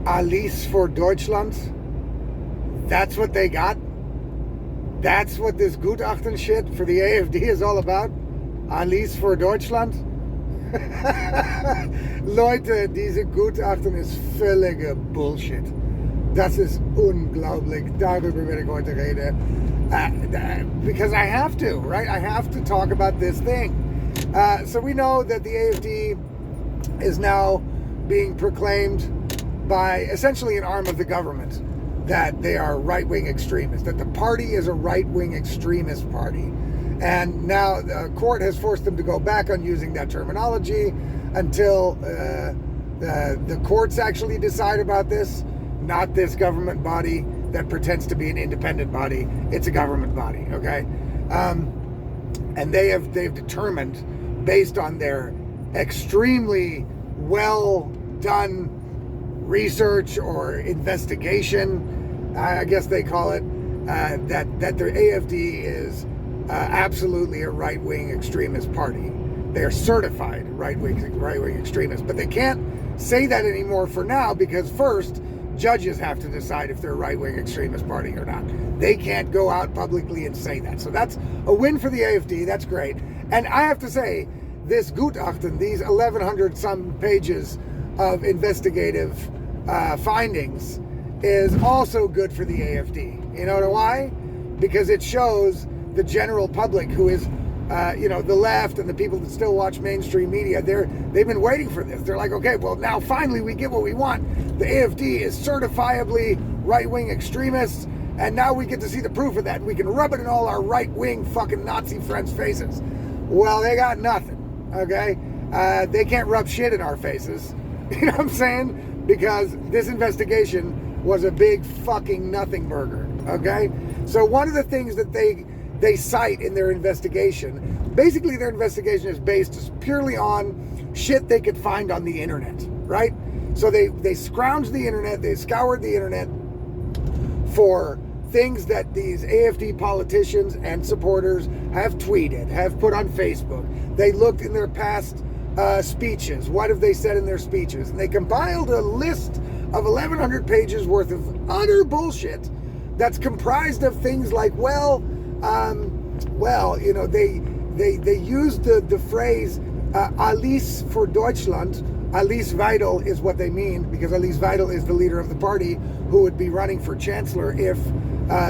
Alles for Deutschland. That's what they got. That's what this Gutachten shit for the AfD is all about. Alles for Deutschland. Leute, diese Gutachten ist völlige Bullshit. Das ist unglaublich. Darüber werde ich heute reden. Because I have to, right? I have to talk about this thing. So we know that the AfD is now being proclaimed by essentially an arm of the government that they are right-wing extremists, that the party is a right-wing extremist party. And now the court has forced them to go back on using that terminology until the courts actually decide about this, not this government body that pretends to be an independent body. It's a government body, okay? And they've determined, based on their extremely well done research or investigation, I guess they call it, that the AfD is absolutely a right-wing extremist party. They are certified right-wing extremists, but they can't say that anymore for now because first, judges have to decide if they're a right-wing extremist party or not. They can't go out publicly and say that. So that's a win for the AfD. That's great. And I have to say, this Gutachten, these 1,100 some pages of investigative findings, is also good for the AfD. You know why? Because it shows the general public who is, the left and the people that still watch mainstream media, they've been waiting for this. They're like, okay, well, now finally we get what we want. The AfD is certifiably right-wing extremists, and now we get to see the proof of that. We can rub it in all our right-wing fucking Nazi friends' faces. Well, they got nothing, okay? They can't rub shit in our faces. You know what I'm saying? Because this investigation was a big fucking nothing burger, okay? So one of the things that they cite in their investigation, basically their investigation is based purely on shit they could find on the internet, right? So they scrounged the internet, they scoured the internet for things that these AfD politicians and supporters have tweeted, have put on Facebook. They looked in their past speeches. What have they said in their speeches? And they compiled a list of 1,100 pages worth of utter bullshit that's comprised of things like, they used the phrase Alles for Deutschland. Alice Weidel is what they mean, because Alice Weidel is the leader of the party who would be running for chancellor if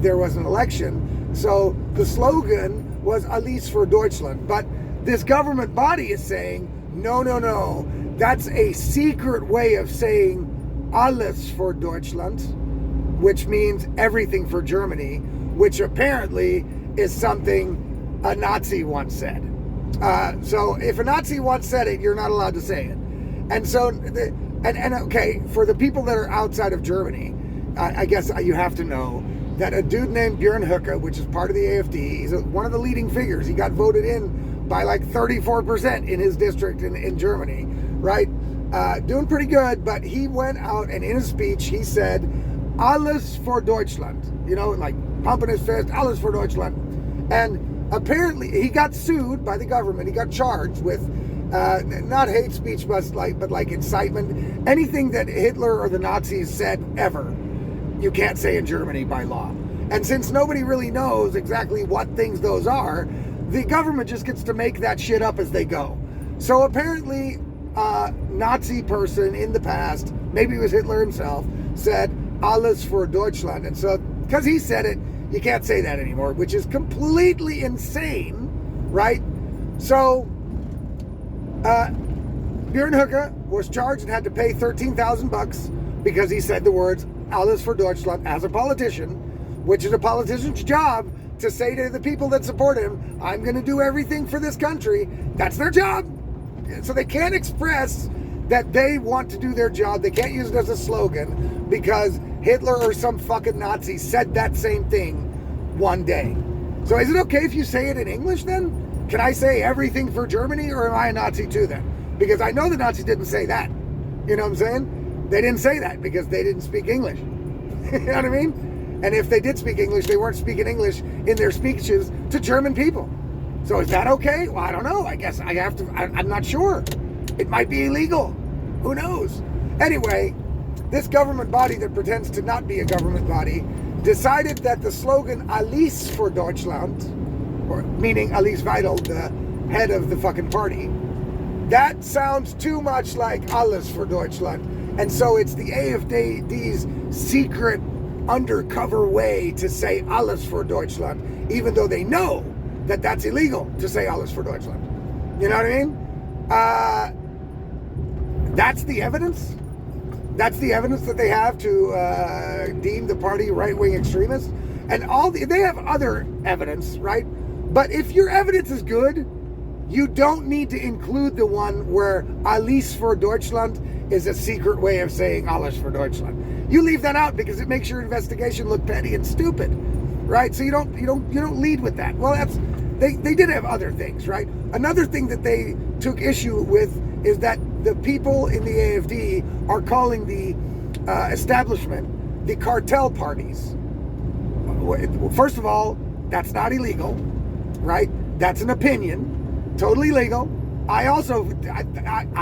there was an election. So the slogan was Alice for Deutschland. But this government body is saying, no, that's a secret way of saying Alles for Deutschland, which means everything for Germany, which apparently is something a Nazi once said. So if a Nazi once said it, you're not allowed to say it. And so, okay, for the people that are outside of Germany, I guess you have to know that a dude named Björn Höcke, which is part of the AfD, he's one of the leading figures. He got voted in by like 34% in his district in Germany, right? Doing pretty good, but he went out and in a speech, he said, Alles for Deutschland, like pumping his fist, Alles for Deutschland. And apparently he got sued by the government. He got charged with not hate speech, but like incitement. Anything that Hitler or the Nazis said ever, you can't say in Germany by law. And since nobody really knows exactly what things those are, the government just gets to make that shit up as they go. So apparently, Nazi person in the past, maybe it was Hitler himself, said Alles for Deutschland. And so, because he said it, you can't say that anymore, which is completely insane, right? So, Björn Höcke was charged and had to pay $13,000 because he said the words Alles for Deutschland as a politician, which is a politician's job to say to the people that support him, I'm going to do everything for this country. That's their job. So they can't express that they want to do their job. They can't use it as a slogan because Hitler or some fucking Nazi said that same thing one day. So is it okay if you say it in English then? Can I say everything for Germany, or am I a Nazi too then? Because I know the Nazis didn't say that. You know what I'm saying? They didn't say that because they didn't speak English. You know what I mean? And if they did speak English, they weren't speaking English in their speeches to German people. So is that okay? Well, I don't know. I guess I'm not sure. It might be illegal. Who knows? Anyway, this government body that pretends to not be a government body decided that the slogan Alles für Deutschland, or meaning Alice Weidel, the head of the fucking party, that sounds too much like Alles für Deutschland. And so it's the AfD's secret undercover way to say Alles für Deutschland, even though they know that that's illegal to say Alles für Deutschland. You know what I mean? That's the evidence. That's the evidence that they have to deem the party right-wing extremist. And they have other evidence, right? But if your evidence is good, you don't need to include the one where Alles für Deutschland is a secret way of saying Alles für Deutschland. You leave that out because it makes your investigation look petty and stupid, right? So you don't lead with that. Well, they did have other things, right? Another thing that they took issue with is that the people in the AfD are calling the establishment the cartel parties. First of all, that's not illegal, right? That's an opinion, totally legal. I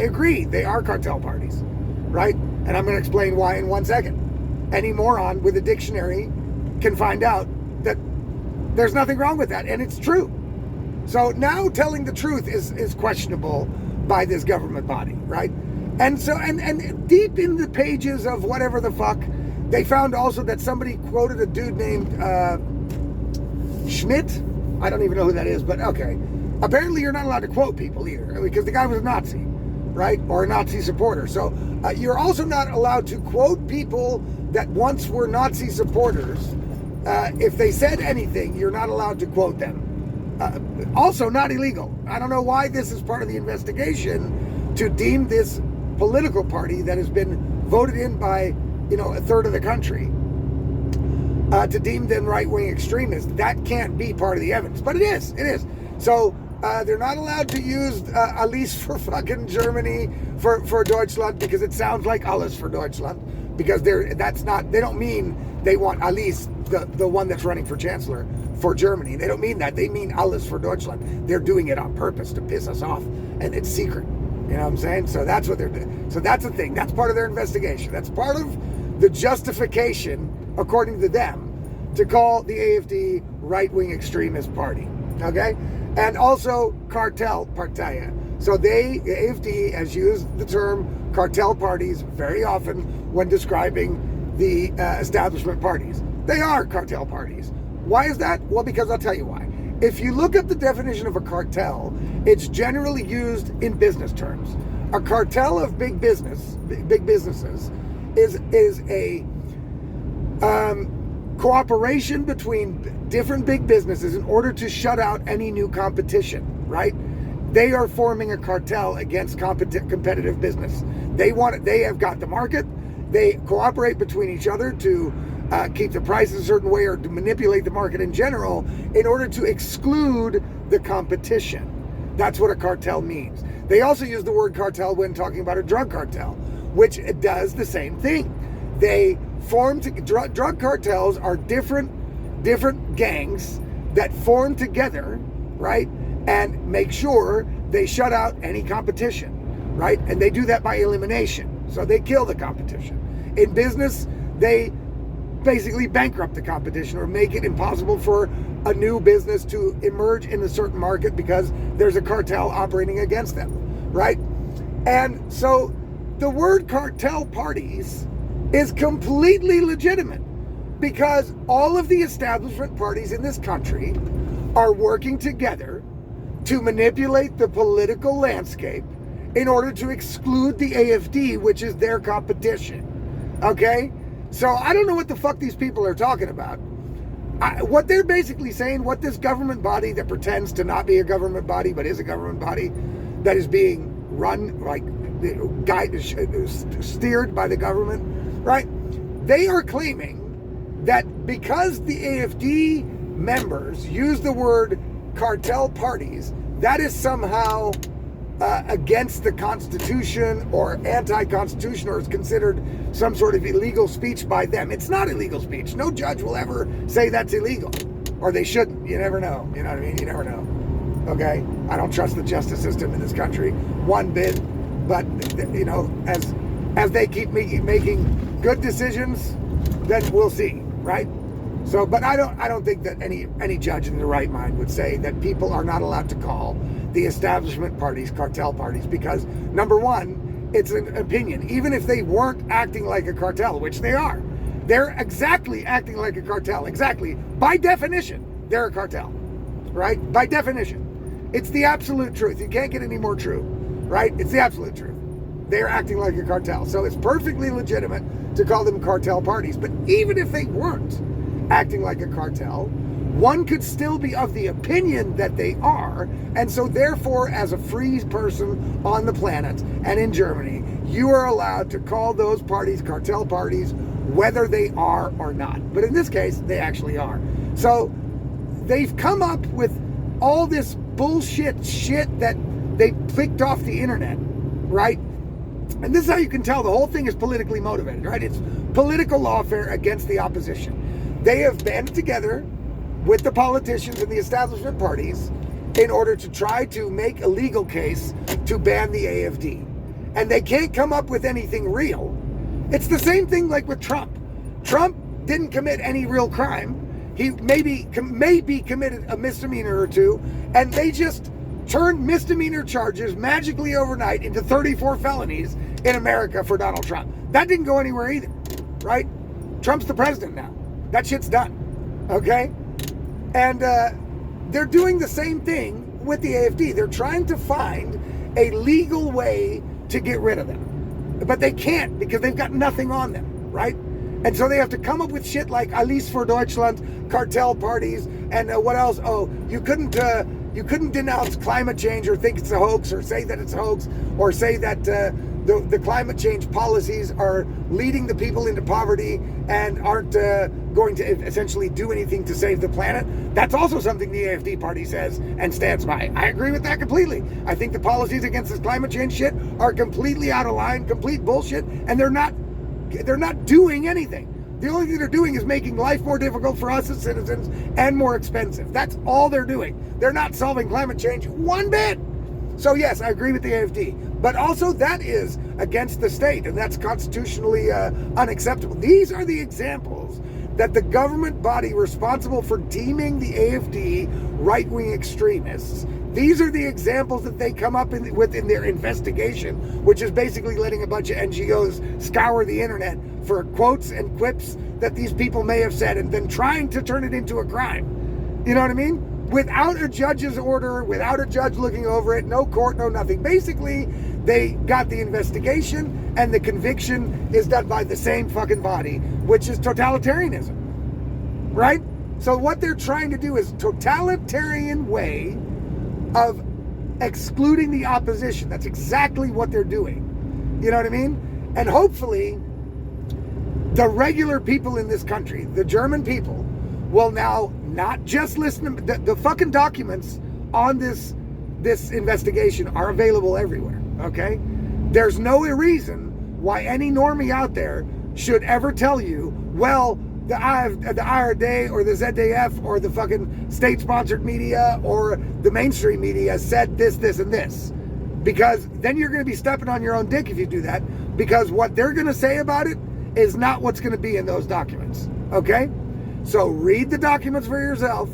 agree, they are cartel parties, right? And I'm going to explain why in 1 second. Any moron with a dictionary can find out that there's nothing wrong with that, and it's true. So now telling the truth is questionable by this government body, right? And so, and deep in the pages of whatever the fuck, they found also that somebody quoted a dude named Schmidt. I don't even know who that is, but okay. Apparently you're not allowed to quote people either, because the guy was a Nazi, right? Or a Nazi supporter. So you're also not allowed to quote people that once were Nazi supporters. If they said anything, you're not allowed to quote them. Also not illegal. I don't know why this is part of the investigation to deem this political party that has been voted in by, a third of the country, to deem them right-wing extremists. That can't be part of the evidence, but it is. So they're not allowed to use Alles for fucking Germany for Deutschland, because it sounds like Alles für Deutschland, because they don't mean they want Alles, the one that's running for chancellor, for Germany. They don't mean that. They mean Alles für Deutschland. They're doing it on purpose to piss us off, and it's secret. You know what I'm saying? So that's what they're doing. So that's the thing. That's part of their investigation. That's part of the justification, according to them, to call the AfD right-wing extremist party. Okay? And also cartel partija. So the AfD has used the term cartel parties very often when describing the establishment parties. They are cartel parties. Why is that? Well, because I'll tell you why. If you look up the definition of a cartel, it's generally used in business terms. A cartel of big businesses is a cooperation between different big businesses in order to shut out any new competition, right? They are forming a cartel against competitive business. They have got the market. They cooperate between each other to keep the price a certain way, or to manipulate the market in general in order to exclude the competition. That's what a cartel means. They also use the word cartel when talking about a drug cartel, which does the same thing. They form drug cartels are different gangs that form together, right, and make sure they shut out any competition, right? And they do that by elimination. So they kill the competition. In business, they basically bankrupt the competition or make it impossible for a new business to emerge in a certain market because there's a cartel operating against them, right? And so the word cartel parties is completely legitimate, because all of the establishment parties in this country are working together to manipulate the political landscape in order to exclude the AfD, which is their competition. Okay? So I don't know what the fuck these people are talking about. What they're basically saying, what this government body that pretends to not be a government body but is a government body that is being run, like guided, steered by the government, right? They are claiming that because the AfD members use the word cartel parties, that is somehow against the Constitution or anti-Constitution, or is considered some sort of illegal speech by them. It's not illegal speech. No judge will ever say that's illegal, or they shouldn't. You never know. You know what I mean? You never know. Okay? I don't trust the justice system in this country one bit, but, as As they keep making good decisions, then we'll see, right? So, but I don't think that any judge in their right mind would say that people are not allowed to call the establishment parties cartel parties, because number one, it's an opinion. Even if they weren't acting like a cartel, which they are, they're exactly acting like a cartel. Exactly. By definition, they're a cartel, right? By definition. It's the absolute truth. You can't get any more true, right? It's the absolute truth. They're acting like a cartel. So it's perfectly legitimate to call them cartel parties. But even if they weren't acting like a cartel, one could still be of the opinion that they are. And so therefore, as a free person on the planet and in Germany, you are allowed to call those parties cartel parties, whether they are or not. But in this case, they actually are. So they've come up with all this bullshit shit that they picked off the internet, right? And this is how you can tell the whole thing is politically motivated, right? It's political lawfare against the opposition. They have banded together with the politicians and the establishment parties in order to try to make a legal case to ban the AfD. And they can't come up with anything real. It's the same thing like with Trump. Trump didn't commit any real crime. He maybe committed a misdemeanor or two, and they just turned misdemeanor charges magically overnight into 34 felonies in America for Donald Trump. That didn't go anywhere either, right? Trump's the president now. That shit's done, okay? And they're doing the same thing with the AfD. They're trying to find a legal way to get rid of them. But they can't, because they've got nothing on them, right? And so they have to come up with shit like Alice for Deutschland, cartel parties, and what else? Oh, you couldn't denounce climate change or think it's a hoax, or say that it's a hoax, or say that the climate change policies are leading the people into poverty and aren't going to essentially do anything to save the planet. That's also something the AfD party says and stands by. I agree with that completely. I think the policies against this climate change shit are completely out of line, complete bullshit, and they're not doing anything. The only thing they're doing is making life more difficult for us as citizens and more expensive. That's all they're doing. They're not solving climate change one bit. So yes, I agree with the AfD. But also that is against the state, and that's constitutionally unacceptable. These are the examples that the government body responsible for deeming the AfD right-wing extremists, these are the examples that they come up with in their investigation, which is basically letting a bunch of NGOs scour the internet for quotes and quips that these people may have said, and then trying to turn it into a crime. You know what I mean? Without a judge's order, without a judge looking over it, no court, no nothing. Basically, they got the investigation, and the conviction is done by the same fucking body, which is totalitarianism, right? So what they're trying to do is totalitarian way of excluding the opposition. That's exactly what they're doing. You know what I mean? And hopefully, the regular people in this country, the German people, will now not just listen to the fucking documents on this investigation are available everywhere, okay? There's no reason why any normie out there should ever tell you, well, the AfD or the ZDF or the fucking state-sponsored media or the mainstream media said this, this, and this. Because then you're going to be stepping on your own dick if you do that, because what they're going to say about it is not what's going to be in those documents, okay? So read the documents for yourself,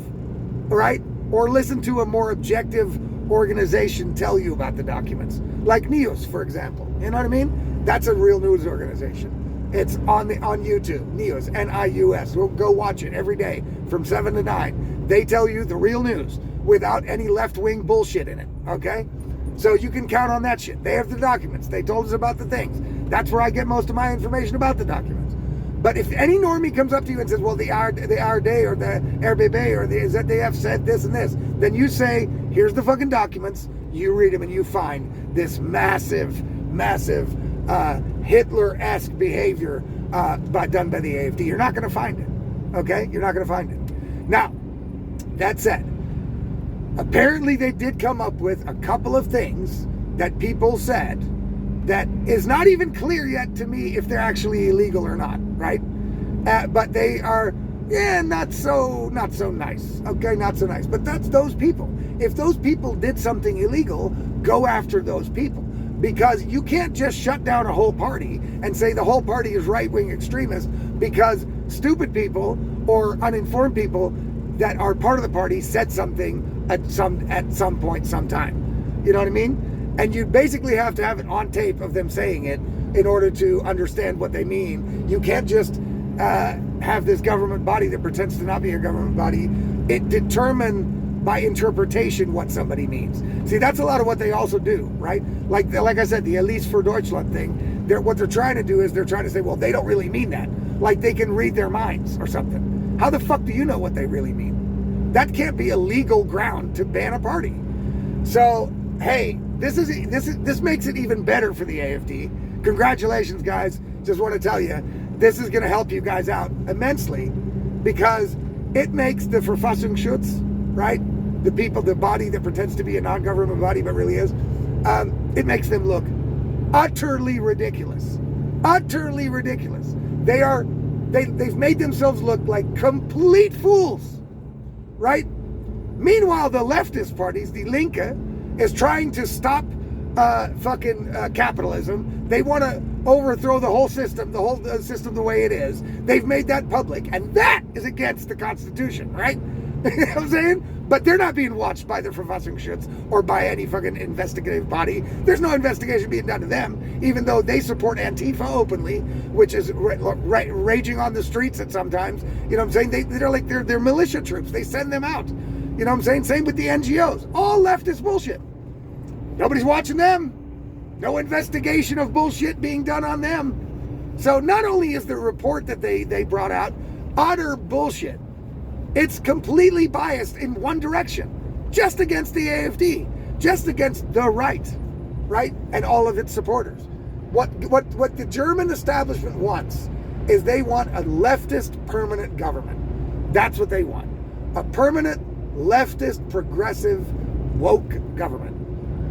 right? Or listen to a more objective organization tell you about the documents. Like News, for example. You know what I mean? That's a real news organization. It's on YouTube, News, N-I-U-S. We'll go watch it every day from 7 to 9. They tell you the real news without any left-wing bullshit in it, okay? So you can count on that shit. They have the documents. They told us about the things. That's where I get most of my information about the documents. But if any normie comes up to you and says, well, the ARD or the RBB or the ZDF said this and this, then you say, here's the fucking documents. You read them and you find this massive Hitler-esque behavior done by the AfD. You're not going to find it, okay? You're not going to find it. Now, that said, apparently they did come up with a couple of things that people said that is not even clear yet to me if they're actually illegal or not, right? But they are, not so nice, okay? Not so nice. But that's those people. If those people did something illegal, go after those people. because you can't just shut down a whole party and say the whole party is right-wing extremists because stupid people or uninformed people that are part of the party said something at some point, sometime. You know what I mean? And you basically have to have it on tape of them saying it in order to understand what they mean. You can't just have this government body that pretends to not be a government body. It determine by interpretation what somebody means. See, that's a lot of what they also do, right? Like I said, the Elise für Deutschland thing, what they're trying to do is they're trying to say, well, they don't really mean that. Like they can read their minds or something. How the fuck do you know what they really mean? That can't be a legal ground to ban a party. So, hey, this makes it even better for the AfD. Congratulations, guys. Just want to tell you, this is going to help you guys out immensely because it makes the Verfassungsschutz, right? The people, the body that pretends to be a non-government body but really is, it makes them look utterly ridiculous. Utterly ridiculous. They've made themselves look like complete fools, right? Meanwhile, the leftist parties, the Linke, is trying to stop capitalism. They want to overthrow the whole system the way it is. They've made that public, and that is against the Constitution, right? You know what I'm saying? But they're not being watched by the Verfassungsschutz or by any fucking investigative body. There's no investigation being done to them, even though they support Antifa openly, which is raging on the streets at sometimes. You know what I'm saying? They're militia troops. They send them out. You know what I'm saying? Same with the NGOs. All leftist bullshit. Nobody's watching them. No investigation of bullshit being done on them. So not only is the report that they brought out utter bullshit, it's completely biased in one direction, just against the AfD, just against the right, and all of its supporters. What the German establishment wants is they want a leftist permanent government. That's what they want. A permanent leftist, progressive, woke government.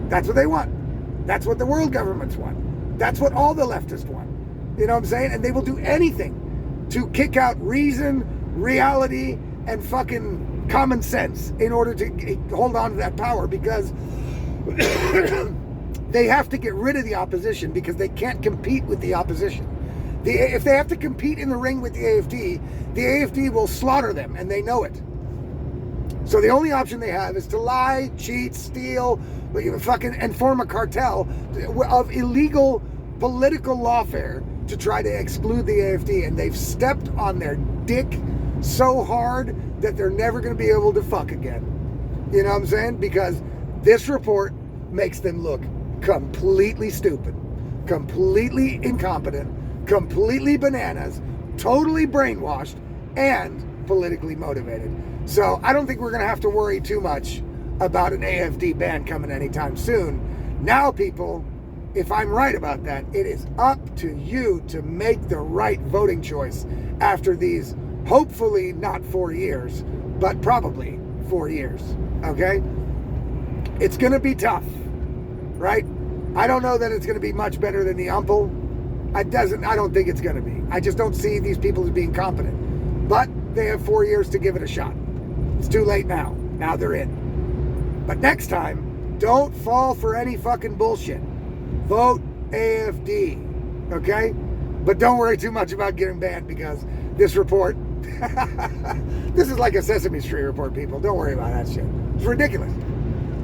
That's what they want. That's what the world governments want. That's what all the leftists want. You know what I'm saying? And they will do anything to kick out reason, reality, and fucking common sense in order to hold on to that power because they have to get rid of the opposition because they can't compete with the opposition. If they have to compete in the ring with the AfD will slaughter them, and they know it. So the only option they have is to lie, cheat, steal, and form a cartel of illegal political lawfare to try to exclude the AfD, and they've stepped on their dick so hard that they're never going to be able to fuck again. You know what I'm saying? Because this report makes them look completely stupid, completely incompetent, completely bananas, totally brainwashed, and politically motivated. So I don't think we're going to have to worry too much about an AfD ban coming anytime soon. Now, people, if I'm right about that, it is up to you to make the right voting choice after these, hopefully not 4 years, but probably 4 years, okay? It's going to be tough, right? I don't know that it's going to be much better than the Umpel. I don't think it's going to be. I just don't see these people as being competent. But they have 4 years to give it a shot. It's too late now. Now they're in. But next time, don't fall for any fucking bullshit. Vote AfD, okay? But don't worry too much about getting banned because this report, this is like a Sesame Street report, people. Don't worry about that shit. It's ridiculous.